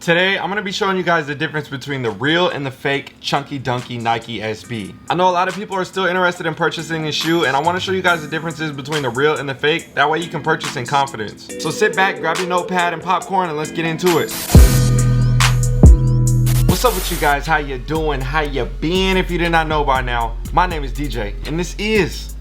Today, I'm going to be showing you guys the difference between the real and the fake Chunky Dunky Nike SB. I know a lot of people are still interested in purchasing this shoe, and I want to show you guys the differences between the real and the fake. That way you can purchase in confidence. So sit back, grab your notepad and popcorn, and let's get into it. What's up with you guys? How you doing? How you been? If you did not know by now, my name is DJ, and this is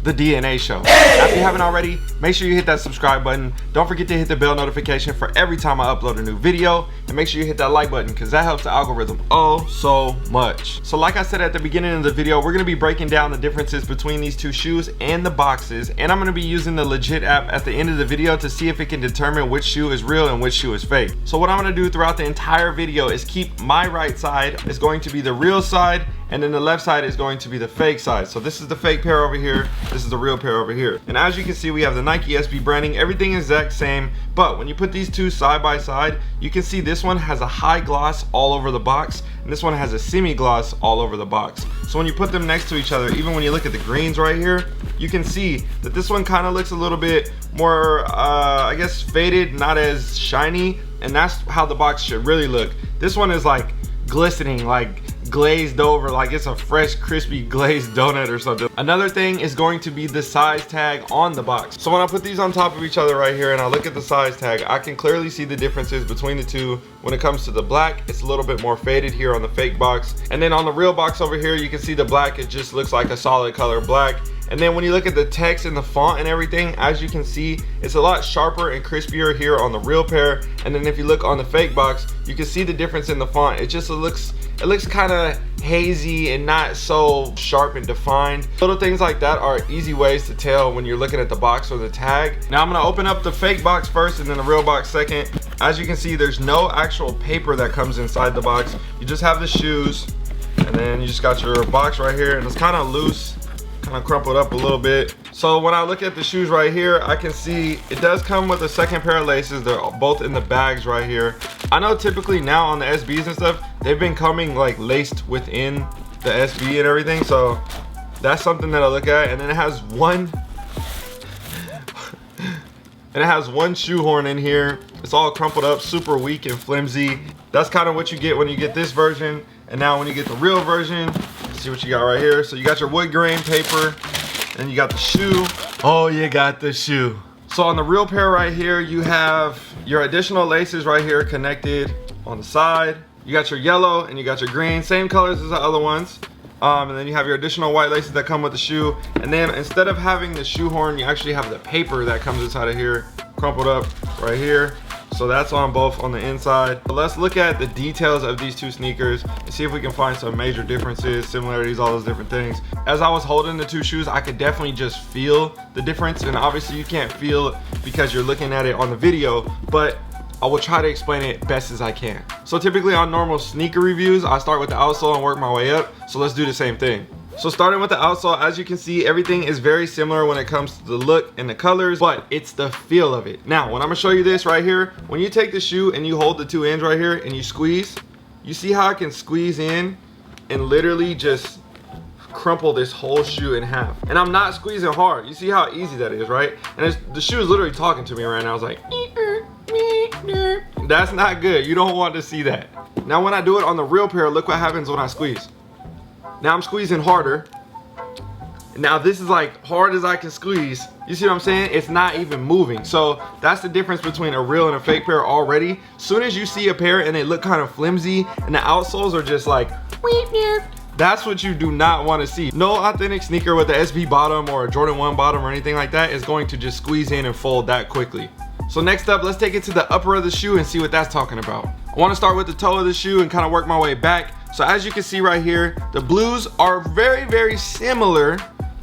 the DNA Show. Now, if you haven't already, make sure you hit that subscribe button. Don't forget to hit the bell notification for every time I upload a new video, and make sure you hit that like button because that helps the algorithm oh so much. So like I said at the beginning of the video, we're going to be breaking down the differences between these two shoes and the boxes, and I'm going to be using the legit app at the end of the video to see if it can determine which shoe is real and which shoe is fake. So what I'm going to do throughout the entire video is keep my right side is going to be the real side, and then the left side is going to be the fake side. So this is the fake pair over here, this is the real pair over here. And as you can see, we have the Nike SB branding, everything is exact same, but when you put these two side by side, you can see this one has a high gloss all over the box, and this one has a semi gloss all over the box. So when you put them next to each other, even when you look at the greens right here, you can see that this one kind of looks a little bit more, I guess, faded, not as shiny, and that's how the box should really look. This one is like glistening, like glazed over, like it's a fresh crispy glazed donut or something. Another thing is going to be the size tag on the box. So when I put these on top of each other right here and I look at the size tag, I can clearly see the differences between the two. When it comes to the black, it's a little bit more faded here on the fake box, and then on the real box over here, you can see the black, it just looks like a solid color black. And then when you look at the text and the font and everything, as you can see, it's a lot sharper and crispier here on the real pair. And then if you look on the fake box, you can see the difference in the font. It looks kind of hazy and not so sharp and defined. Little things like that are easy ways to tell when you're looking at the box or the tag. Now I'm gonna open up the fake box first and then the real box second. As you can see, there's no actual paper that comes inside the box. You just have the shoes, and then you just got your box right here, and it's kind of loose, kind of crumpled up a little bit. So when I look at the shoes right here, I can see it does come with a second pair of laces. They're both in the bags right here. I know typically now on the SBs and stuff, they've been coming like laced within the SB and everything, so that's something that I look at. And then it has one shoehorn in here. It's all crumpled up, super weak and flimsy. That's kind of what you get when you get this version. And now when you get the real version, let's see what you got right here. So you got your wood grain paper, and you got the shoe. Oh, you got the shoe. So on the real pair right here, you have your additional laces right here connected on the side. You got your yellow and you got your green, same colors as the other ones. And then you have your additional white laces that come with the shoe. And then instead of having the shoehorn, you actually have the paper that comes inside of here, crumpled up right here. So that's on both on the inside. But let's look at the details of these two sneakers and see if we can find some major differences, similarities, all those different things. As I was holding the two shoes, I could definitely just feel the difference, and obviously you can't feel it because you're looking at it on the video, but I will try to explain it best as I can. So typically on normal sneaker reviews, I start with the outsole and work my way up. So let's do the same thing. So starting with the outsole, as you can see, everything is very similar when it comes to the look and the colors, but it's the feel of it. Now, when I'm gonna show you this right here, when you take the shoe and you hold the two ends right here and you squeeze, you see how I can squeeze in and literally just crumple this whole shoe in half. And I'm not squeezing hard. You see how easy that is, right? And the shoe is literally talking to me right now. It's like, that's not good. You don't want to see that. Now when I do it on the real pair, look what happens when I squeeze. Now I'm squeezing harder. Now this is like hard as I can squeeze. You see what I'm saying? It's not even moving. So that's the difference between a real and a fake pair already. Soon as you see a pair and they look kind of flimsy and the outsoles are just like, that's what you do not want to see. No authentic sneaker with the SB bottom or a Jordan 1 bottom or anything like that is going to just squeeze in and fold that quickly. So next up, let's take it to the upper of the shoe and see what that's talking about. I want to start with the toe of the shoe and kind of work my way back. So as you can see right here, the blues are very, very similar,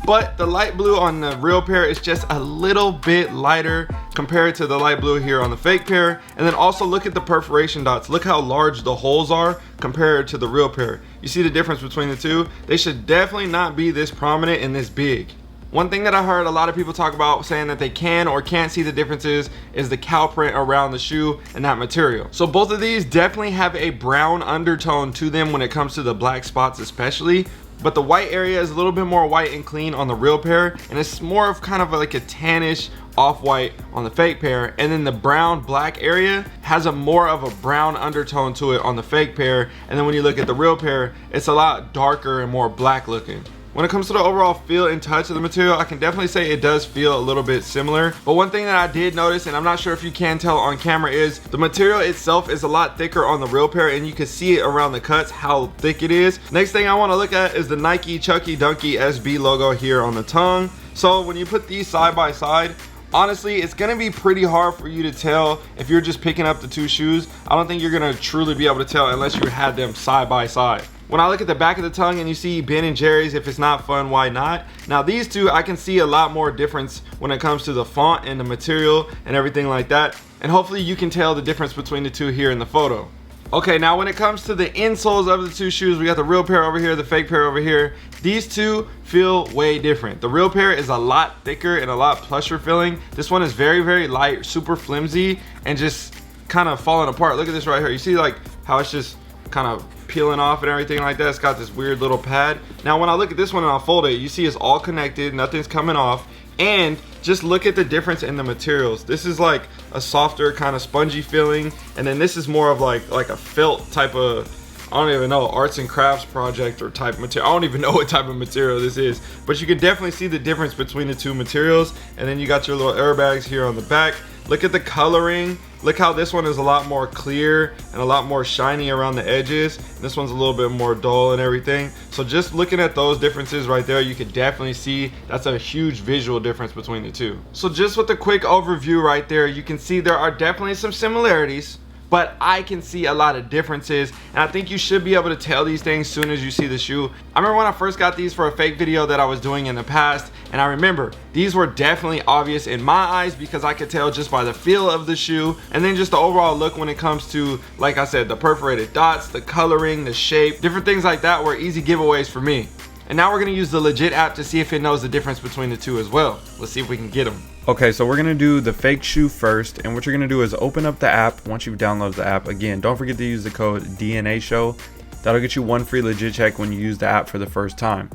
but the light blue on the real pair is just a little bit lighter compared to the light blue here on the fake pair. And then also look at the perforation dots. Look how large the holes are compared to the real pair. You see the difference between the two? They should definitely not be this prominent and this big. One thing that I heard a lot of people talk about saying that they can or can't see the differences is the cow print around the shoe and that material. So both of these definitely have a brown undertone to them when it comes to the black spots especially, but the white area is a little bit more white and clean on the real pair, and it's more of kind of like a tannish off-white on the fake pair, and then the brown black area has a more of a brown undertone to it on the fake pair, and then when you look at the real pair, it's a lot darker and more black looking. When it comes to the overall feel and touch of the material, I can definitely say it does feel a little bit similar. But one thing that I did notice, and I'm not sure if you can tell on camera, is the material itself is a lot thicker on the real pair, and you can see it around the cuts how thick it is. Next thing I want to look at is the Nike Chucky Dunky SB logo here on the tongue. So when you put these side by side, honestly, it's gonna be pretty hard for you to tell if you're just picking up the two shoes. I don't think you're gonna truly be able to tell unless you had them side by side. When I look at the back of the tongue and you see Ben and Jerry's, if it's not fun, why not? Now these two, I can see a lot more difference when it comes to the font and the material and everything like that. And hopefully you can tell the difference between the two here in the photo. Okay, now when it comes to the insoles of the two shoes, we got the real pair over here, the fake pair over here. These two feel way different. The real pair is a lot thicker and a lot plusher feeling. This one is very, very light, super flimsy, and just kind of falling apart. Look at this right here. You see like how it's just kind of peeling off and everything like that. It's got this weird little pad. Now when I look at this one and I'll fold it, you see it's all connected, nothing's coming off. And just look at the difference in the materials. This is like a softer kind of spongy feeling, and then this is more of like a felt type of, I don't even know, arts and crafts project or type material. I don't even know what type of material this is, but you can definitely see the difference between the two materials. And then you got your little airbags here on the back. Look at the coloring. Look how this one is a lot more clear and a lot more shiny around the edges. This one's a little bit more dull and everything. So just looking at those differences right there, you can definitely see that's a huge visual difference between the two. So just with a quick overview right there, you can see there are definitely some similarities, but I can see a lot of differences, and I think you should be able to tell these things soon as you see the shoe. I remember when I first got these for a fake video that I was doing in the past, and I remember these were definitely obvious in my eyes because I could tell just by the feel of the shoe, and then just the overall look when it comes to, like I said, the perforated dots, the coloring, the shape, different things like that were easy giveaways for me. And now we're gonna use the legit app to see if it knows the difference between the two as well. Let's see if we can get them. Okay, so we're gonna do the fake shoe first, and what you're gonna do is open up the app. Once you've downloaded the app, again, don't forget to use the code DNASHOW. That'll get you one free legit check when you use the app for the first time.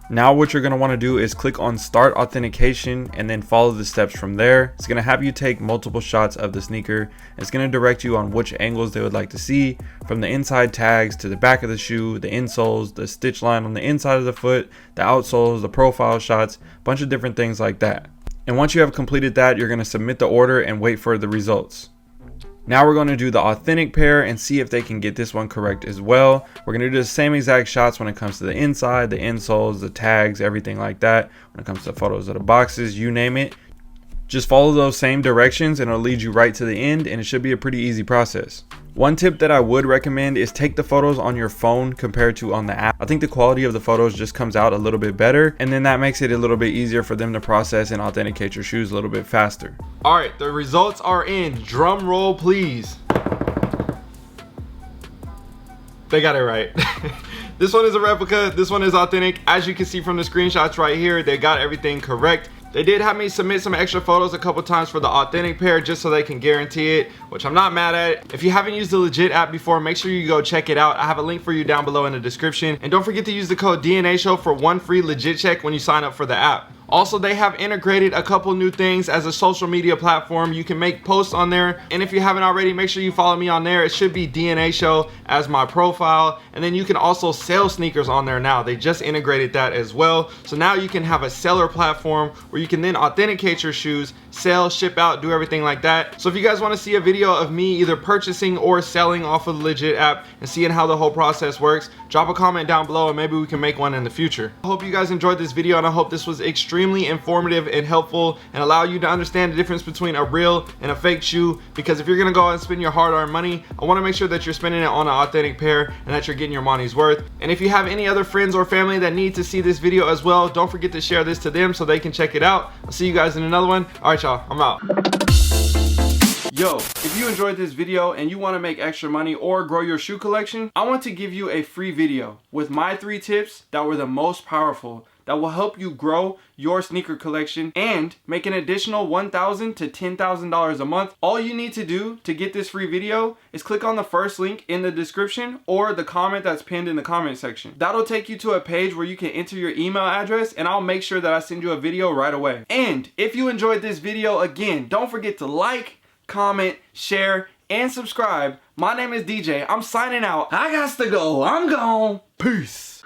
Now what you're going to want to do is click on Start Authentication and then follow the steps from there. It's going to have you take multiple shots of the sneaker. It's going to direct you on which angles they would like to see, from the inside tags to the back of the shoe, the insoles, the stitch line on the inside of the foot, the outsoles, the profile shots, a bunch of different things like that. And once you have completed that, you're going to submit the order and wait for the results. Now we're going to do the authentic pair and see if they can get this one correct as well. We're going to do the same exact shots when it comes to the inside, the insoles, the tags, everything like that. When it comes to photos of the boxes, you name it. Just follow those same directions and it'll lead you right to the end, and it should be a pretty easy process. One tip that I would recommend is take the photos on your phone compared to on the app. I think the quality of the photos just comes out a little bit better, and then that makes it a little bit easier for them to process and authenticate your shoes a little bit faster. All right, the results are in. Drum roll, please. They got it right. This one is a replica, this one is authentic. As you can see from the screenshots right here, they got everything correct. They did have me submit some extra photos a couple times for the authentic pair just so they can guarantee it, which I'm not mad at. If you haven't used the legit app before, make sure you go check it out. I have a link for you down below in the description. And don't forget to use the code DNASHOW for one free legit check when you sign up for the app. Also, they have integrated a couple new things as a social media platform. You can make posts on there, and if you haven't already, make sure you follow me on there. It should be DNASHOW as my profile, and then you can also sell sneakers on there now. They just integrated that as well. So now you can have a seller platform where you can then authenticate your shoes, sell, ship out, do everything like that. So if you guys want to see a video of me either purchasing or selling off of the legit app and seeing how the whole process works, drop a comment down below and maybe we can make one in the future. I hope you guys enjoyed this video, and I hope this was extremely informative and helpful and allow you to understand the difference between a real and a fake shoe, because if you're gonna go out and spend your hard-earned money, I want to make sure that you're spending it on an authentic pair and that you're getting your money's worth. And if you have any other friends or family that need to see this video as well, don't forget to share this to them so they can check it out. I'll see you guys in another one. All right, y'all, I'm out. Yo, if you enjoyed this video and you want to make extra money or grow your shoe collection, I want to give you a free video with my 3 tips that were the most powerful that will help you grow your sneaker collection and make an additional $1,000 to $10,000 a month. All you need to do to get this free video is click on the first link in the description or the comment that's pinned in the comment section. That'll take you to a page where you can enter your email address, and I'll make sure that I send you a video right away. And if you enjoyed this video, again, don't forget to like, comment, share, and subscribe. My name is DJ. I'm signing out. I got to go. I'm gone. Peace.